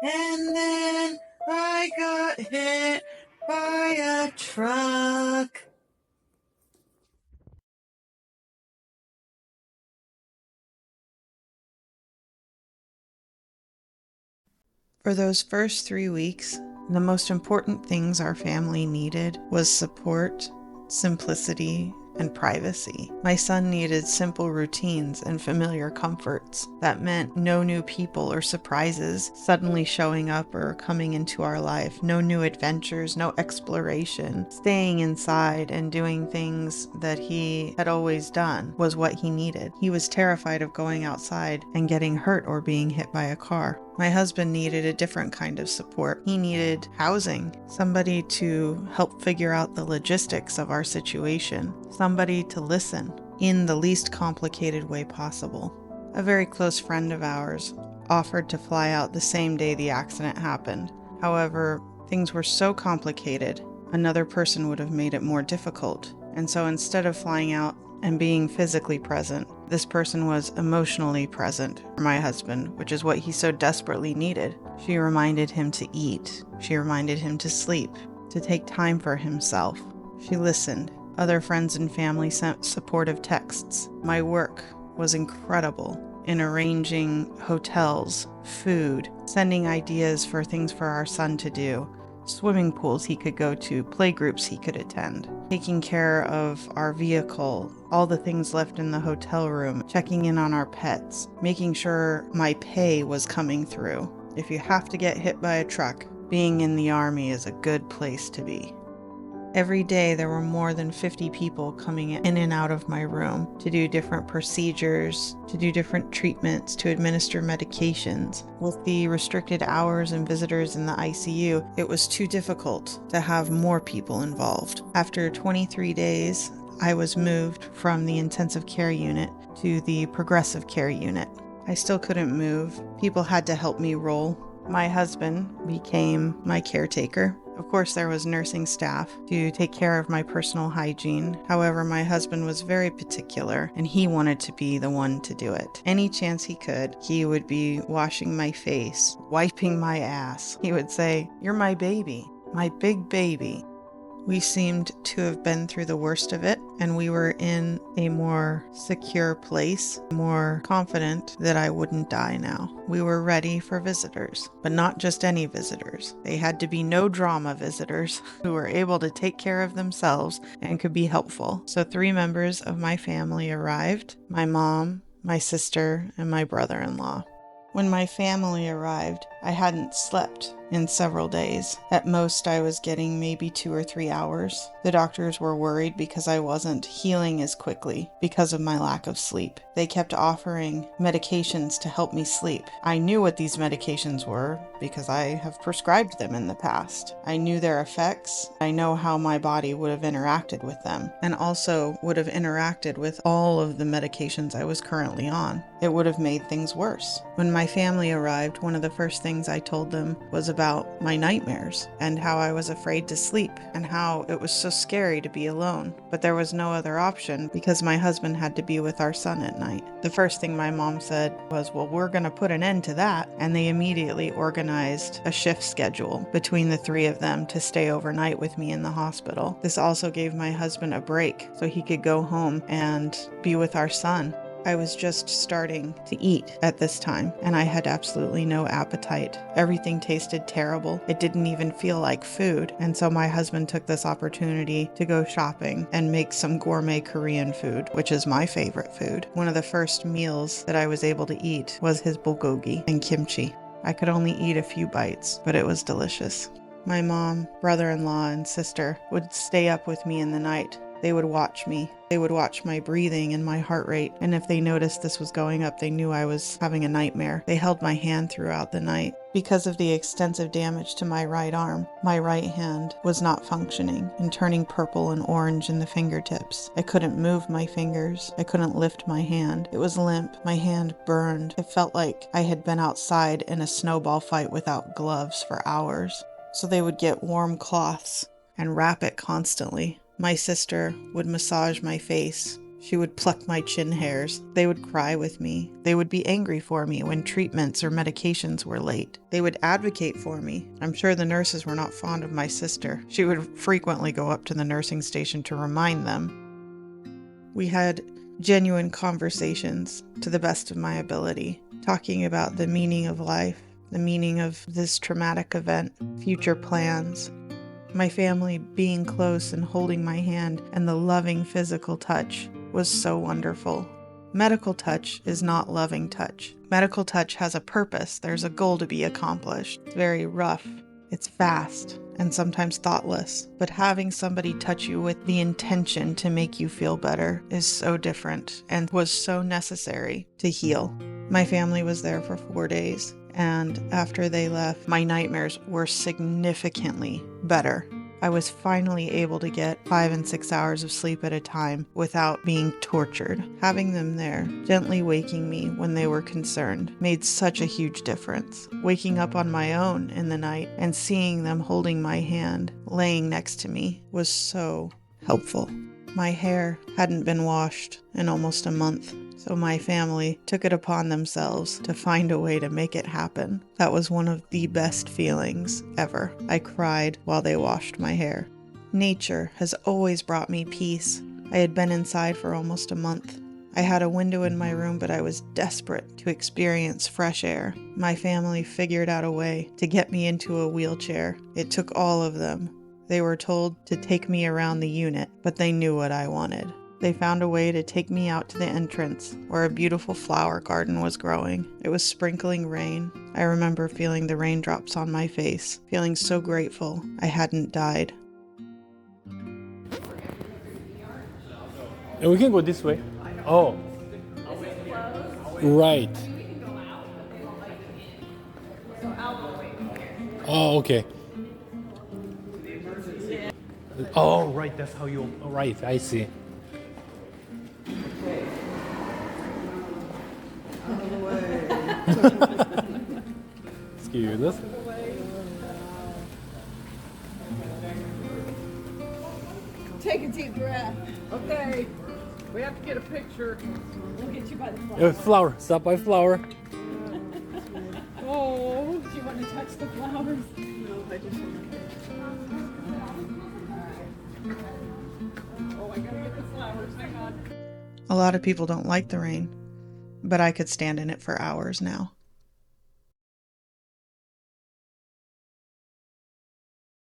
and then I got hit by a truck. For those first 3 weeks, the most important things our family needed was support, simplicity, and privacy. My son needed simple routines and familiar comforts. That meant no new people or surprises suddenly showing up or coming into our life. No new adventures, no exploration. Staying inside and doing things that he had always done was what he needed. He was terrified of going outside and getting hurt or being hit by a car. My husband needed a different kind of support. He needed housing, somebody to help figure out the logistics of our situation, somebody to listen in the least complicated way possible. A very close friend of ours offered to fly out the same day the accident happened. However, things were so complicated, another person would have made it more difficult. And so instead of flying out and being physically present, this person was emotionally present for my husband, which is what he so desperately needed. She reminded him to eat. She reminded him to sleep, to take time for himself. She listened. Other friends and family sent supportive texts. My work was incredible in arranging hotels, food, sending ideas for things for our son to do, swimming pools he could go to, play groups he could attend, taking care of our vehicle, all the things left in the hotel room, checking in on our pets, making sure my pay was coming through. If you have to get hit by a truck, being in the Army is a good place to be. Every day there were more than 50 people coming in and out of my room to do different procedures, to do different treatments, to administer medications. With the restricted hours and visitors in the ICU, it was too difficult to have more people involved. After 23 days, I was moved from the intensive care unit to the progressive care unit. I still couldn't move. People had to help me roll. My husband became my caretaker. Of course, there was nursing staff to take care of my personal hygiene. However, my husband was very particular and he wanted to be the one to do it. Any chance he could, he would be washing my face, wiping my ass. He would say, "You're my baby, my big baby." We seemed to have been through the worst of it, and we were in a more secure place, more confident that I wouldn't die now. We were ready for visitors, but not just any visitors. They had to be no drama visitors who were able to take care of themselves and could be helpful. So 3 members of my family arrived: my mom, my sister, and my brother-in-law. When my family arrived, I hadn't slept in several days. At most, I was getting maybe 2 or 3 hours. The doctors were worried because I wasn't healing as quickly because of my lack of sleep. They kept offering medications to help me sleep. I knew what these medications were because I have prescribed them in the past. I knew their effects. I know how my body would have interacted with them, and also would have interacted with all of the medications I was currently on. It would have made things worse. When my family arrived, one of the first things I told them was about my nightmares and how I was afraid to sleep and how it was so scary to be alone. But there was no other option because my husband had to be with our son at night. The first thing my mom said was, "Well, we're going to put an end to that." And they immediately organized a shift schedule between the 3 of them to stay overnight with me in the hospital. This also gave my husband a break so he could go home and be with our son. I was just starting to eat at this time, and I had absolutely no appetite. Everything tasted terrible. It didn't even feel like food, and so my husband took this opportunity to go shopping and make some gourmet Korean food, which is my favorite food. One of the first meals that I was able to eat was his bulgogi and kimchi. I could only eat a few bites, but it was delicious. My mom, brother-in-law, and sister would stay up with me in the night. They would watch me. They would watch my breathing and my heart rate, and if they noticed this was going up, they knew I was having a nightmare. They held my hand throughout the night. Because of the extensive damage to my right arm, my right hand was not functioning and turning purple and orange in the fingertips. I couldn't move my fingers. I couldn't lift my hand. It was limp. My hand burned. It felt like I had been outside in a snowball fight without gloves for hours. So they would get warm cloths and wrap it constantly. My sister would massage my face. She would pluck my chin hairs. They would cry with me. They would be angry for me when treatments or medications were late. They would advocate for me. I'm sure the nurses were not fond of my sister. She would frequently go up to the nursing station to remind them. We had genuine conversations to the best of my ability, talking about the meaning of life, the meaning of this traumatic event, future plans. My family being close and holding my hand, and the loving physical touch was so wonderful. Medical touch is not loving touch. Medical touch has a purpose. There's a goal to be accomplished. It's very rough. It's fast and sometimes thoughtless. But having somebody touch you with the intention to make you feel better is so different and was so necessary to heal. My family was there for 4 days, and after they left, my nightmares were significantly better. I was finally able to get 5 and 6 hours of sleep at a time without being tortured. Having them there, gently waking me when they were concerned, made such a huge difference. Waking up on my own in the night and seeing them holding my hand, laying next to me, was so helpful. My hair hadn't been washed in almost a month, so my family took it upon themselves to find a way to make it happen. That was one of the best feelings ever. I cried while they washed my hair. Nature has always brought me peace. I had been inside for almost a month. I had a window in my room, but I was desperate to experience fresh air. My family figured out a way to get me into a wheelchair. It took all of them. They were told to take me around the unit, but they knew what I wanted. They found a way to take me out to the entrance where a beautiful flower garden was growing. It was sprinkling rain. I remember feeling the raindrops on my face, feeling so grateful I hadn't died. We can go this way. Oh. Right. Oh, okay. Oh, right. That's how you. Right. I see. Excuse us. Take a deep breath. Okay. We have to get a picture. We'll get you by the flower. Flower. Stop by flower. Oh, do you want to touch the flowers? No, I just want to. Oh, I gotta get the flowers. Hang on. A lot of people don't like the rain, but I could stand in it for hours now.